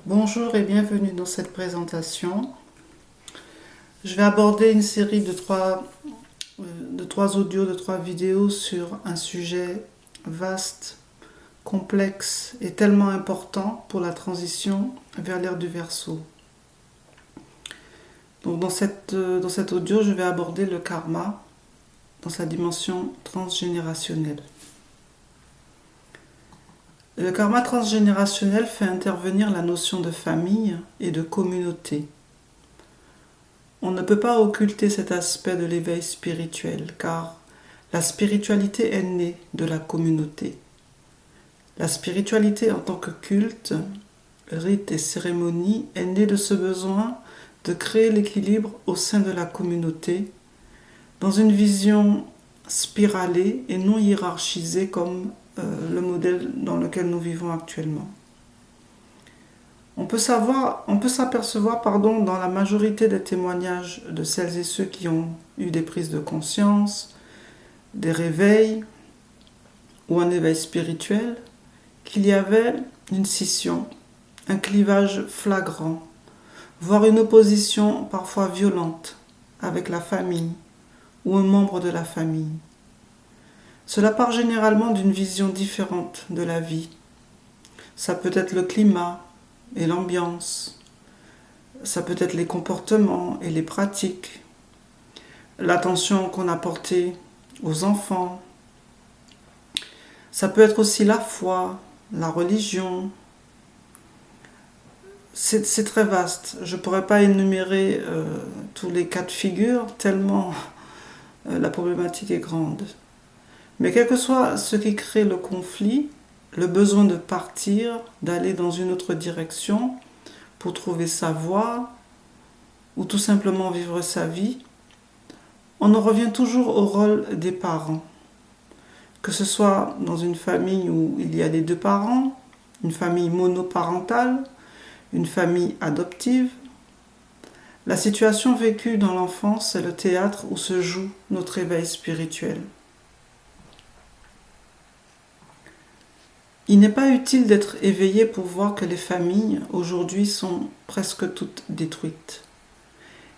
Bonjour et bienvenue dans cette présentation. Je vais aborder une série de trois audios, de trois vidéos sur un sujet vaste, complexe et tellement important pour la transition vers l'ère du Verseau. Donc dans cet audio, je vais aborder le karma dans sa dimension transgénérationnelle. Le karma transgénérationnel fait intervenir la notion de famille et de communauté. On ne peut pas occulter cet aspect de l'éveil spirituel, car la spiritualité est née de la communauté. La spiritualité en tant que culte, rite et cérémonie est née de ce besoin de créer l'équilibre au sein de la communauté, dans une vision spiralée et non hiérarchisée comme le modèle dans lequel nous vivons actuellement. On peut s'apercevoir dans la majorité des témoignages de celles et ceux qui ont eu des prises de conscience, des réveils ou un éveil spirituel, qu'il y avait une scission, un clivage flagrant, voire une opposition parfois violente avec la famille ou un membre de la famille. Cela part généralement d'une vision différente de la vie. Ça peut être le climat et l'ambiance. Ça peut être les comportements et les pratiques. L'attention qu'on a portée aux enfants. Ça peut être aussi la foi, la religion. C'est très vaste. Je ne pourrais pas énumérer tous les cas de figure tellement la problématique est grande. Mais quel que soit ce qui crée le conflit, le besoin de partir, d'aller dans une autre direction pour trouver sa voie ou tout simplement vivre sa vie, on en revient toujours au rôle des parents. Que ce soit dans une famille où il y a les deux parents, une famille monoparentale, une famille adoptive, la situation vécue dans l'enfance est le théâtre où se joue notre éveil spirituel. Il n'est pas utile d'être éveillé pour voir que les familles aujourd'hui sont presque toutes détruites.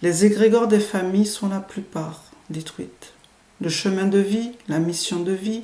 Les égrégores des familles sont la plupart détruites. Le chemin de vie, la mission de vie,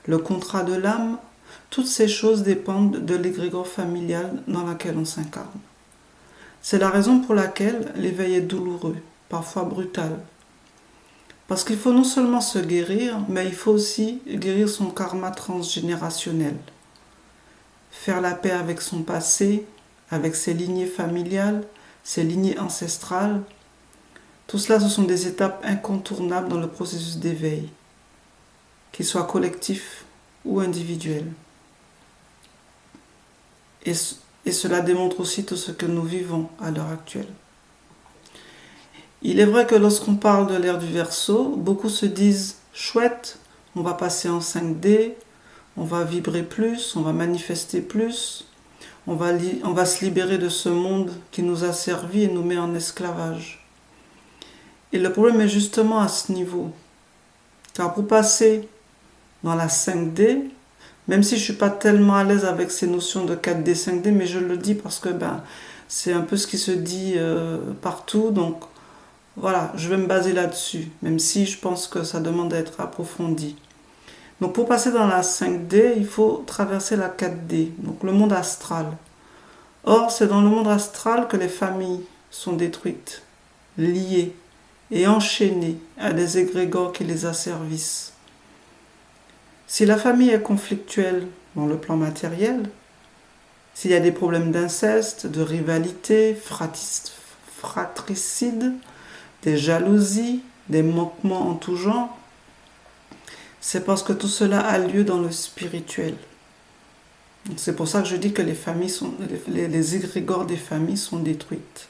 le contrat de l'âme, toutes ces choses dépendent de l'égrégore familial dans laquelle on s'incarne. C'est la raison pour laquelle l'éveil est douloureux, parfois brutal. Parce qu'il faut non seulement se guérir, mais il faut aussi guérir son karma transgénérationnel. Faire la paix avec son passé, avec ses lignées familiales, ses lignées ancestrales. Tout cela, ce sont des étapes incontournables dans le processus d'éveil, qu'il soit collectif ou individuel. Et cela démontre aussi tout ce que nous vivons à l'heure actuelle. Il est vrai que lorsqu'on parle de l'ère du Verseau, beaucoup se disent « chouette, on va passer en 5D », on va vibrer plus, on va manifester plus, on va se libérer de ce monde qui nous a servi et nous met en esclavage. Et le problème est justement à ce niveau. Car pour passer dans la 5D, même si je ne suis pas tellement à l'aise avec ces notions de 4D, 5D, mais je le dis parce que c'est un peu ce qui se dit partout, donc voilà, je vais me baser là-dessus, même si je pense que ça demande à être approfondi. Donc pour passer dans la 5D, il faut traverser la 4D, donc le monde astral. Or, c'est dans le monde astral que les familles sont détruites, liées et enchaînées à des égrégores qui les asservissent. Si la famille est conflictuelle dans le plan matériel, s'il y a des problèmes d'inceste, de rivalité, fratricide, des jalousies, des manquements en tout genre, c'est parce que tout cela a lieu dans le spirituel. C'est pour ça que je dis que les égrégores des familles sont détruites.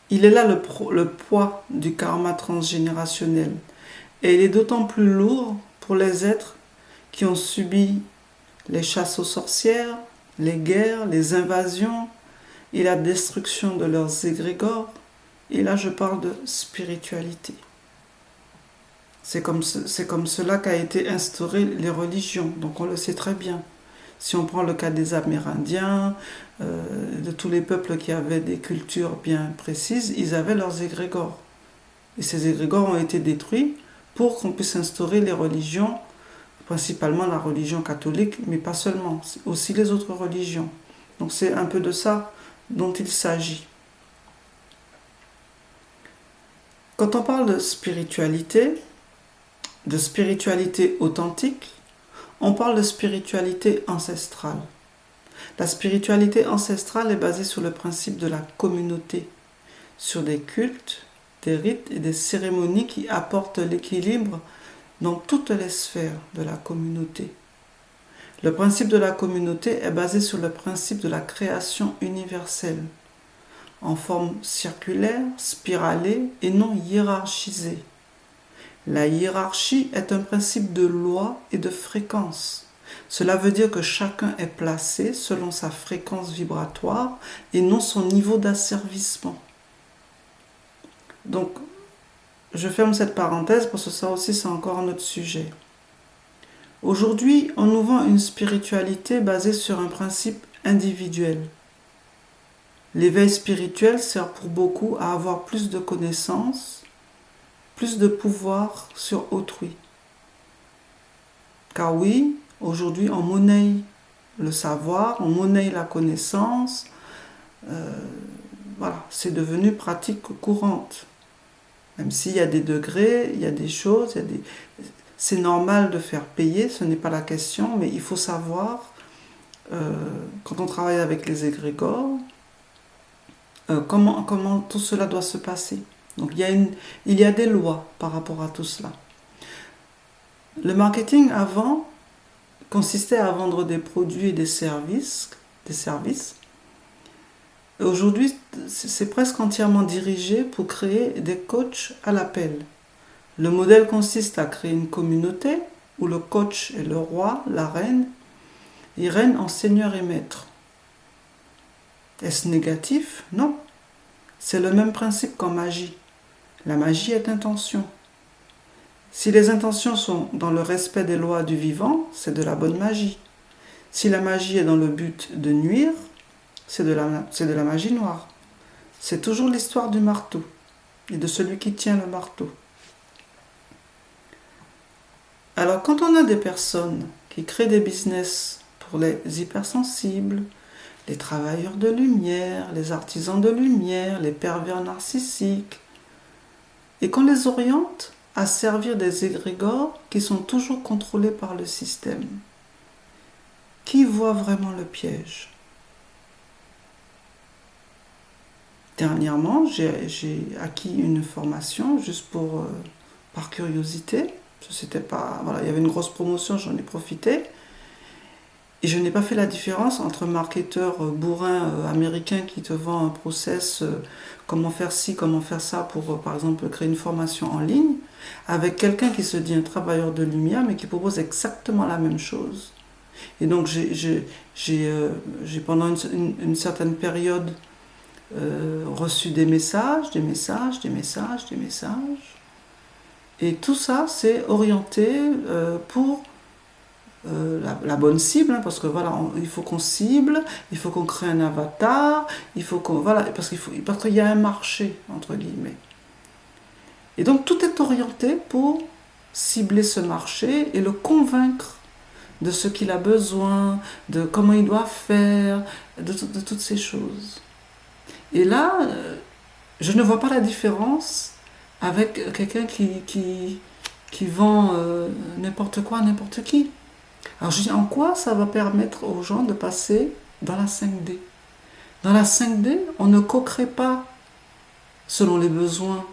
Il est là le poids du karma transgénérationnel. Et il est d'autant plus lourd pour les êtres qui ont subi les chasses aux sorcières, les guerres, les invasions et la destruction de leurs égrégores. Et là, je parle de spiritualité. C'est comme cela qu'a été instauré les religions, donc on le sait très bien. Si on prend le cas des Amérindiens, de tous les peuples qui avaient des cultures bien précises, ils avaient leurs égrégores. Et ces égrégores ont été détruits pour qu'on puisse instaurer les religions, principalement la religion catholique, mais pas seulement, aussi les autres religions. Donc c'est un peu de ça dont il s'agit. Quand on parle de spiritualité authentique, on parle de spiritualité ancestrale. La spiritualité ancestrale est basée sur le principe de la communauté, sur des cultes, des rites et des cérémonies qui apportent l'équilibre dans toutes les sphères de la communauté. Le principe de la communauté est basé sur le principe de la création universelle, en forme circulaire, spiralée et non hiérarchisée. La hiérarchie est un principe de loi et de fréquence. Cela veut dire que chacun est placé selon sa fréquence vibratoire et non son niveau d'asservissement. Donc, je ferme cette parenthèse parce que ça aussi c'est encore un autre sujet. Aujourd'hui, on nous vend une spiritualité basée sur un principe individuel. L'éveil spirituel sert pour beaucoup à avoir plus de connaissances, plus de pouvoir sur autrui. Car oui, aujourd'hui on monnaie le savoir, on monnaie la connaissance, voilà, c'est devenu pratique courante. Même s'il y a des degrés, il y a des choses, c'est normal de faire payer, ce n'est pas la question, mais il faut savoir, quand on travaille avec les égrégores, comment tout cela doit se passer. Donc il y a des lois par rapport à tout cela. Le marketing avant consistait à vendre des produits et des services. Aujourd'hui, c'est presque entièrement dirigé pour créer des coachs à l'appel. Le modèle consiste à créer une communauté où le coach est le roi, la reine, et règne en seigneur et maître. Est-ce négatif? Non. C'est le même principe qu'en magie. La magie est intention. Si les intentions sont dans le respect des lois du vivant, c'est de la bonne magie. Si la magie est dans le but de nuire, c'est de la magie noire. C'est toujours l'histoire du marteau et de celui qui tient le marteau. Alors quand on a des personnes qui créent des business pour les hypersensibles, les travailleurs de lumière, les artisans de lumière, les pervers narcissiques, et qu'on les oriente à servir des égrégores qui sont toujours contrôlés par le système, qui voit vraiment le piège? Dernièrement, j'ai acquis une formation juste par curiosité. Voilà, il y avait une grosse promotion, j'en ai profité. Et je n'ai pas fait la différence entre un marketeur bourrin américain qui te vend un process, comment faire ci, comment faire ça pour, par exemple, créer une formation en ligne, avec quelqu'un qui se dit un travailleur de lumière, mais qui propose exactement la même chose. Et donc, j'ai pendant une certaine période reçu des messages. Et tout ça, c'est orienté pour la bonne cible, hein, parce que voilà, il faut qu'on cible, il faut qu'on crée un avatar, il faut qu'on voilà, parce qu'il y a un marché entre guillemets. Et donc tout est orienté pour cibler ce marché et le convaincre de ce qu'il a besoin, de comment il doit faire, de toutes ces choses. Et là, je ne vois pas la différence avec quelqu'un qui vend n'importe quoi à n'importe qui. Alors je dis, en quoi ça va permettre aux gens de passer dans la 5D? Dans la 5D, on ne co-crée pas selon les besoins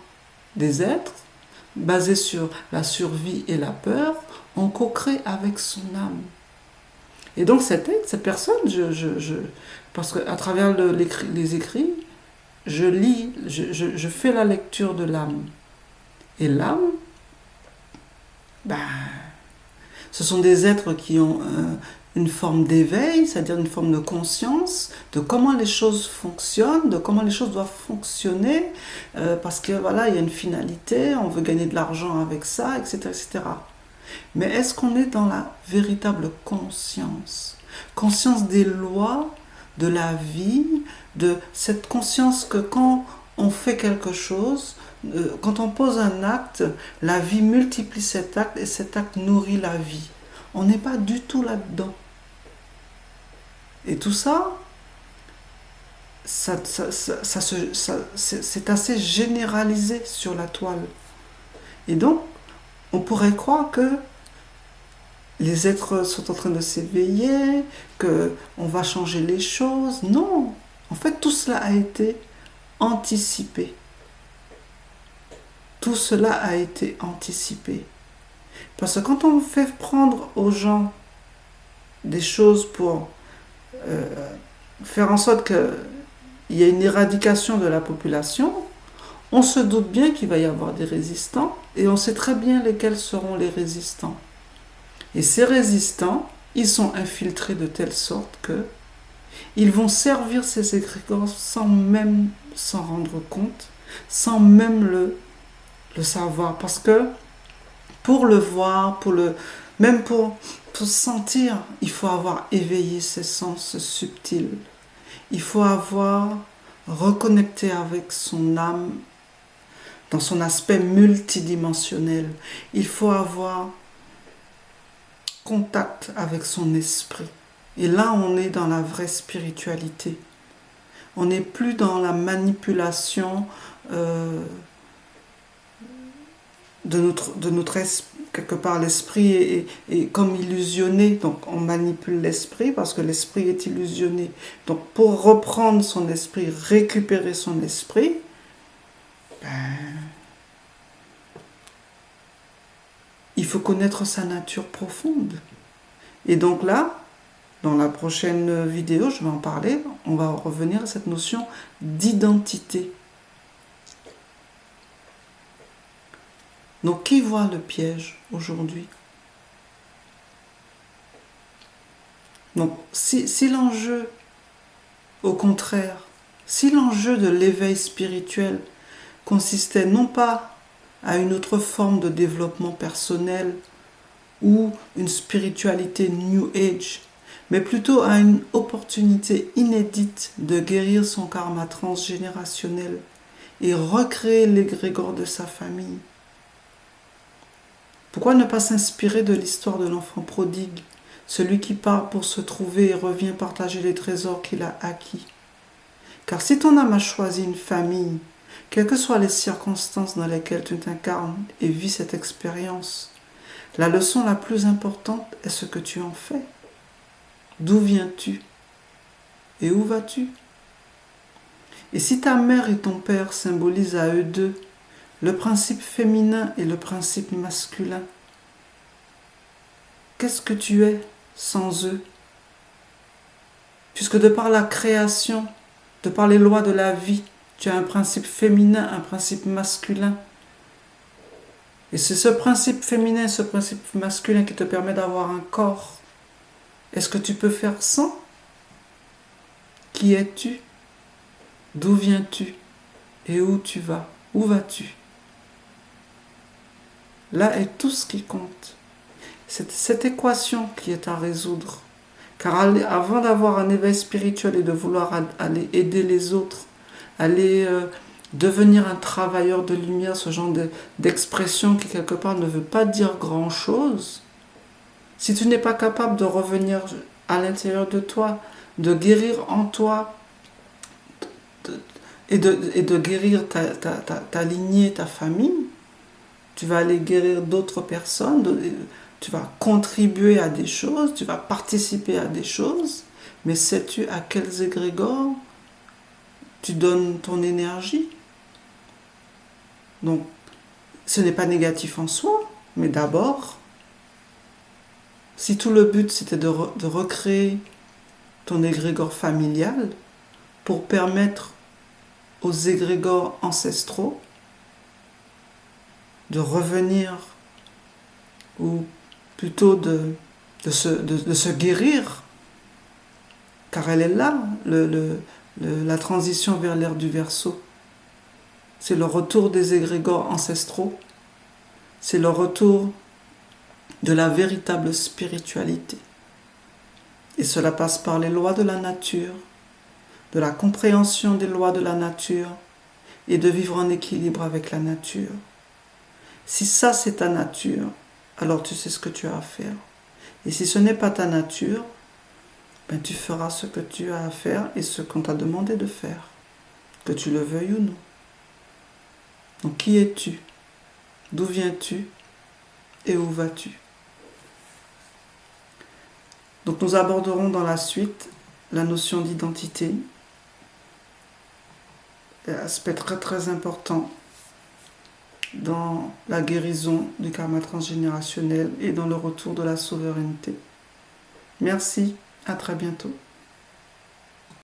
des êtres, basé sur la survie et la peur, on co-crée avec son âme. Et donc cette personne, parce qu'à travers les écrits, je lis, je fais la lecture de l'âme. Et l'âme, ce sont des êtres qui ont une forme d'éveil, c'est-à-dire une forme de conscience de comment les choses fonctionnent, de comment les choses doivent fonctionner, parce que voilà, il y a une finalité, on veut gagner de l'argent avec ça, etc., etc. Mais est-ce qu'on est dans la véritable conscience? conscience des lois, de la vie, de cette conscience que quand on fait quelque chose, quand on pose un acte, la vie multiplie cet acte et cet acte nourrit la vie. On n'est pas du tout là-dedans. Et tout ça, c'est assez généralisé sur la toile. Et donc, on pourrait croire que les êtres sont en train de s'éveiller, qu'on va changer les choses. Non, en fait, tout cela a été anticipé. Tout cela a été anticipé. Parce que quand on fait prendre aux gens des choses pour faire en sorte qu'il y ait une éradication de la population, on se doute bien qu'il va y avoir des résistants et on sait très bien lesquels seront les résistants. Et ces résistants, ils sont infiltrés de telle sorte que ils vont servir ces égrégores sans même s'en rendre compte, sans même le savoir. Parce que pour le voir, même pour sentir, il faut avoir éveillé ses sens subtils. Il faut avoir reconnecté avec son âme dans son aspect multidimensionnel. Il faut avoir contact avec son esprit. Et là, on est dans la vraie spiritualité. On n'est plus dans la manipulation de notre esprit. Quelque part, l'esprit est comme illusionné. Donc, on manipule l'esprit parce que l'esprit est illusionné. Donc, pour reprendre son esprit, récupérer son esprit, il faut connaître sa nature profonde. Et donc là, dans la prochaine vidéo, je vais en parler, on va revenir à cette notion d'identité. Donc, qui voit le piège aujourd'hui? Donc, si l'enjeu, au contraire, si l'enjeu de l'éveil spirituel consistait non pas à une autre forme de développement personnel ou une spiritualité New Age, mais plutôt à une opportunité inédite de guérir son karma transgénérationnel et recréer l'égrégore de sa famille. Pourquoi ne pas s'inspirer de l'histoire de l'enfant prodigue, celui qui part pour se trouver et revient partager les trésors qu'il a acquis? Car si ton âme a choisi une famille, quelles que soient les circonstances dans lesquelles tu t'incarnes et vis cette expérience, la leçon la plus importante est ce que tu en fais. D'où viens-tu? Et où vas-tu? Et si ta mère et ton père symbolisent à eux deux le principe féminin et le principe masculin, qu'est-ce que tu es sans eux? Puisque de par la création, de par les lois de la vie, tu as un principe féminin, un principe masculin. Et c'est ce principe féminin, ce principe masculin qui te permet d'avoir un corps. Est-ce que tu peux faire sans? Qui es-tu? D'où viens-tu? Et où tu vas? Où vas-tu? Là est tout ce qui compte. C'est cette équation qui est à résoudre. Car avant d'avoir un éveil spirituel et de vouloir aller aider les autres, aller devenir un travailleur de lumière, ce genre d'expression qui quelque part ne veut pas dire grand-chose, si tu n'es pas capable de revenir à l'intérieur de toi, de guérir en toi et de guérir ta lignée, ta famille, tu vas aller guérir d'autres personnes, tu vas contribuer à des choses, tu vas participer à des choses, mais sais-tu à quels égrégores tu donnes ton énergie? Donc, ce n'est pas négatif en soi, mais d'abord, si tout le but c'était de recréer ton égrégore familial pour permettre aux égrégores ancestraux de revenir, ou plutôt de se guérir, car elle est là, la transition vers l'ère du Verseau. C'est le retour des égrégores ancestraux, c'est le retour de la véritable spiritualité. Et cela passe par les lois de la nature, de la compréhension des lois de la nature et de vivre en équilibre avec la nature. Si ça c'est ta nature, alors tu sais ce que tu as à faire. Et si ce n'est pas ta nature, ben tu feras ce que tu as à faire et ce qu'on t'a demandé de faire, que tu le veuilles ou non. Donc qui es-tu? D'où viens-tu? Et où vas-tu? Donc nous aborderons dans la suite la notion d'identité, aspect très très important dans la guérison du karma transgénérationnel et dans le retour de la souveraineté. Merci, à très bientôt.